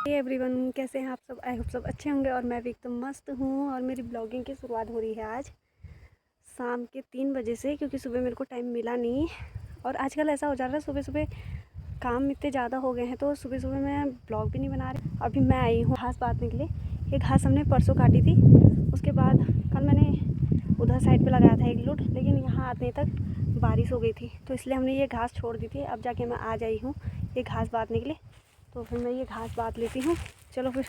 Hey everyone, कैसे हैं आप सब। आई होप सब अच्छे होंगे और मैं भी एकदम मस्त हूँ। और मेरी ब्लॉगिंग की शुरुआत हो रही है आज शाम के 3 बजे से, क्योंकि सुबह मेरे को टाइम मिला नहीं। और आजकल ऐसा हो जा रहा है, सुबह सुबह काम इतने ज़्यादा हो गए हैं तो सुबह सुबह मैं ब्लॉग भी नहीं बना रही। अभी मैं आई हूँ घास बांधने के लिए। ये घास हमने परसों काटी थी, उसके बाद कल मैंने उधर साइड पे लगाया था एक लूट, लेकिन यहाँ आने तक बारिश हो गई थी तो इसलिए हमने ये घास छोड़ दी थी। अब जाके मैं आज आई हूँ ये घास बांधने के लिए, तो फिर मैं ये घास बांध लेती हूँ। चलो फिर।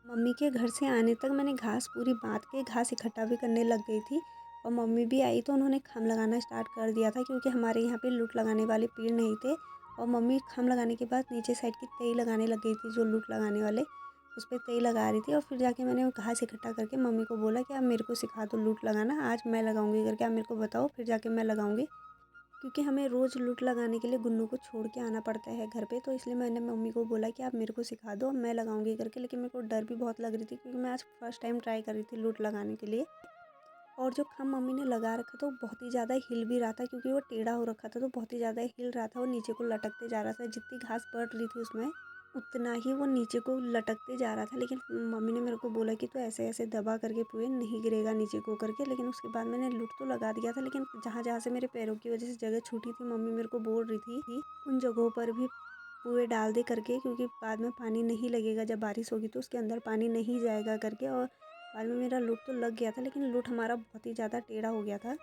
मम्मी के घर से आने तक मैंने घास पूरी बांध के घास इकट्ठा भी करने लग गई थी। और मम्मी भी आई तो उन्होंने खम लगाना स्टार्ट कर दिया था, क्योंकि हमारे यहाँ पे लूट लगाने वाले पेड़ नहीं थे। और मम्मी खम लगाने के बाद नीचे साइड की तई लगाने लग गई थी, जो लूट लगाने वाले उस पर तई लगा रही थी। और फिर जाके मैंने घास इकट्ठा करके मम्मी को बोला कि आप मेरे को सिखा दो लूट लगाना, आज मैं लगाऊंगी करके, आप मेरे को बताओ फिर जाके मैं लगाऊंगी। क्योंकि हमें रोज़ लूट लगाने के लिए गुन्नू को छोड़ के आना पड़ता है घर पे, तो इसलिए मैंने मम्मी को बोला कि आप मेरे को सिखा दो, मैं लगाऊंगी करके। लेकिन मेरे को डर भी बहुत लग रही थी, क्योंकि मैं आज फर्स्ट टाइम ट्राई कर रही थी लूट लगाने के लिए। और जो खम मम्मी ने लगा रखा था वो बहुत ही ज़्यादा हिल भी रहा था, क्योंकि वो टेढ़ा हो रखा था तो बहुत ही ज़्यादा हिल रहा था और नीचे को लटकते जा रहा था। जितनी घास बढ़ रही थी उसमें उतना ही वो नीचे को लटकते जा रहा था। लेकिन मम्मी ने मेरे को बोला कि तो ऐसे ऐसे दबा करके पूरे नहीं गिरेगा नीचे को करके। लेकिन उसके बाद मैंने लूट तो लगा दिया था, लेकिन जहाँ जहाँ से मेरे पैरों की वजह से जगह छूटी थी मम्मी मेरे को बोल रही थी उन जगहों पर भी पूरे डाल दे करके, क्योंकि बाद में पानी नहीं लगेगा, जब बारिश होगी तो उसके अंदर पानी नहीं जाएगा करके। और बाद में मेरा लूट तो लग गया था, लेकिन लूट हमारा बहुत ही ज़्यादा टेढ़ा हो गया था।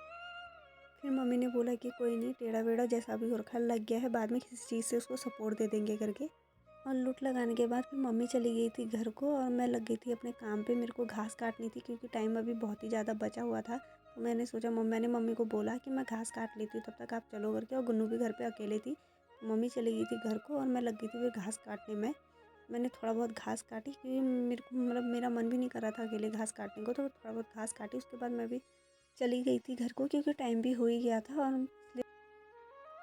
फिर मम्मी ने बोला कि कोई नहीं, टेढ़ा वेढ़ा जैसा भी हो रखा लग गया है, बाद में किसी चीज़ से उसको सपोर्ट दे देंगे करके। और लूट लगाने के बाद फिर मम्मी चली गई थी घर को और मैं लग गई थी अपने काम पे। मेरे को घास काटनी थी, क्योंकि टाइम अभी बहुत ही ज़्यादा बचा हुआ था। तो मैंने सोचा मैंने मम्मी को बोला कि मैं घास काट लेती हूँ, तब तक आप चलो करके। और गुन्नू भी घर पे अकेले थी, तो मम्मी चली गई थी घर को और मैं लग गई थी फिर घास काटने में। मैंने थोड़ा बहुत घास काटी, क्योंकि मेरे को मेरा मन भी नहीं कर रहा था अकेले घास काटने को, तो थोड़ा बहुत घास काटी। उसके बाद मैं भी चली गई थी घर को, क्योंकि टाइम भी हो ही गया था। और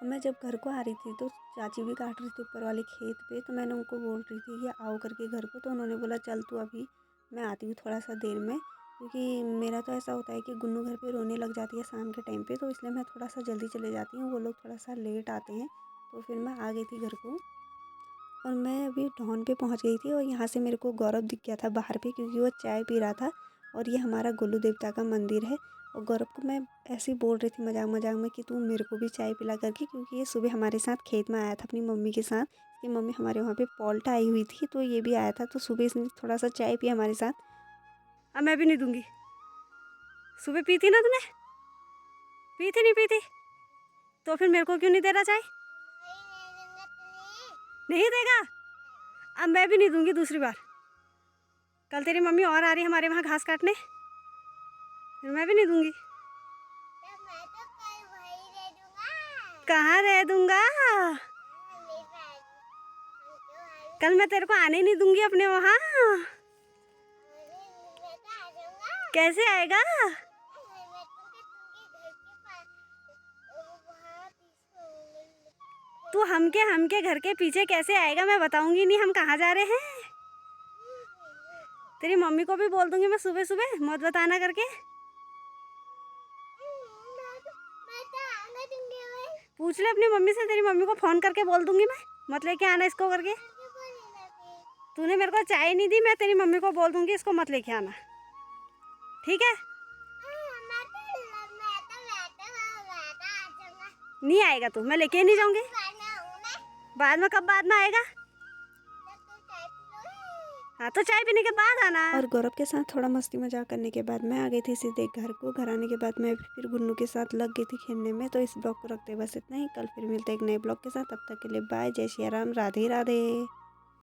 मैं जब घर को आ रही थी तो चाची भी काट रही थी ऊपर वाले खेत पे, तो मैंने उनको बोल रही थी कि आओ करके घर को। तो उन्होंने बोला चल तू अभी, मैं आती हूँ थोड़ा सा देर में। क्योंकि मेरा तो ऐसा होता है कि गुन्नू घर पे रोने लग जाती है शाम के टाइम पे, तो इसलिए मैं थोड़ा सा जल्दी चले जाती हूँ, वो लोग थोड़ा सा लेट आते हैं। तो फिर मैं आ गई थी घर को और मैं अभी डॉन पे पहुँच गई थी। और यहाँ से मेरे को गौरव दिख गया था बाहर पे, क्योंकि वो चाय पी रहा था। और ये हमारा गोलू देवता का मंदिर है। और गौरव को मैं ऐसे ही बोल रही थी मजाक मजाक में कि तू मेरे को भी चाय पिला करके, क्योंकि ये सुबह हमारे साथ खेत में आया था अपनी मम्मी के साथ। कि मम्मी हमारे वहाँ पे पॉल्टा आई हुई थी, तो ये भी आया था, तो सुबह इसने थोड़ा सा चाय पिया हमारे साथ। अब मैं भी नहीं दूंगी। सुबह पी थी ना तूने? पी थी नहीं पी थी? तो फिर मेरे को क्यों नहीं दे रहा चाय? नहीं देगा? अब मैं भी नहीं दूंगी दूसरी बार। कल तेरी मम्मी और आ रही है हमारे वहाँ घास काटने, फिर मैं भी नहीं दूंगी। कहाँ रह दूंगा? कल मैं तेरे को आने नहीं दूंगी अपने वहाँ। कैसे आएगा? तू हमके घर के पीछे कैसे आएगा? मैं बताऊंगी नहीं हम कहाँ जा रहे हैं। तेरी मम्मी को भी बोल दूंगी मैं सुबह सुबह मत बताना करके। पूछ ले अपनी मम्मी से, तेरी मम्मी को फोन करके बोल दूंगी मैं मत लेके आना इसको करके। तूने मेरे को चाय नहीं दी, मैं तेरी मम्मी को बोल दूंगी इसको मत लेके आना, ठीक है? नहीं आएगा तू, मैं लेके नहीं जाऊंगी। बाद में? कब बाद में आएगा? हाँ तो चाय पीने के बाद आना। और गौरव के साथ थोड़ा मस्ती मजाक करने के बाद मैं आ गई थी सीधे घर को। घर आने के बाद मैं फिर गुन्नू के साथ लग गई थी खेलने में। तो इस ब्लॉग को रखते बस इतना ही, कल फिर मिलते एक नए ब्लॉग के साथ। तब तक के लिए बाय, जय श्री राम, राधे राधे।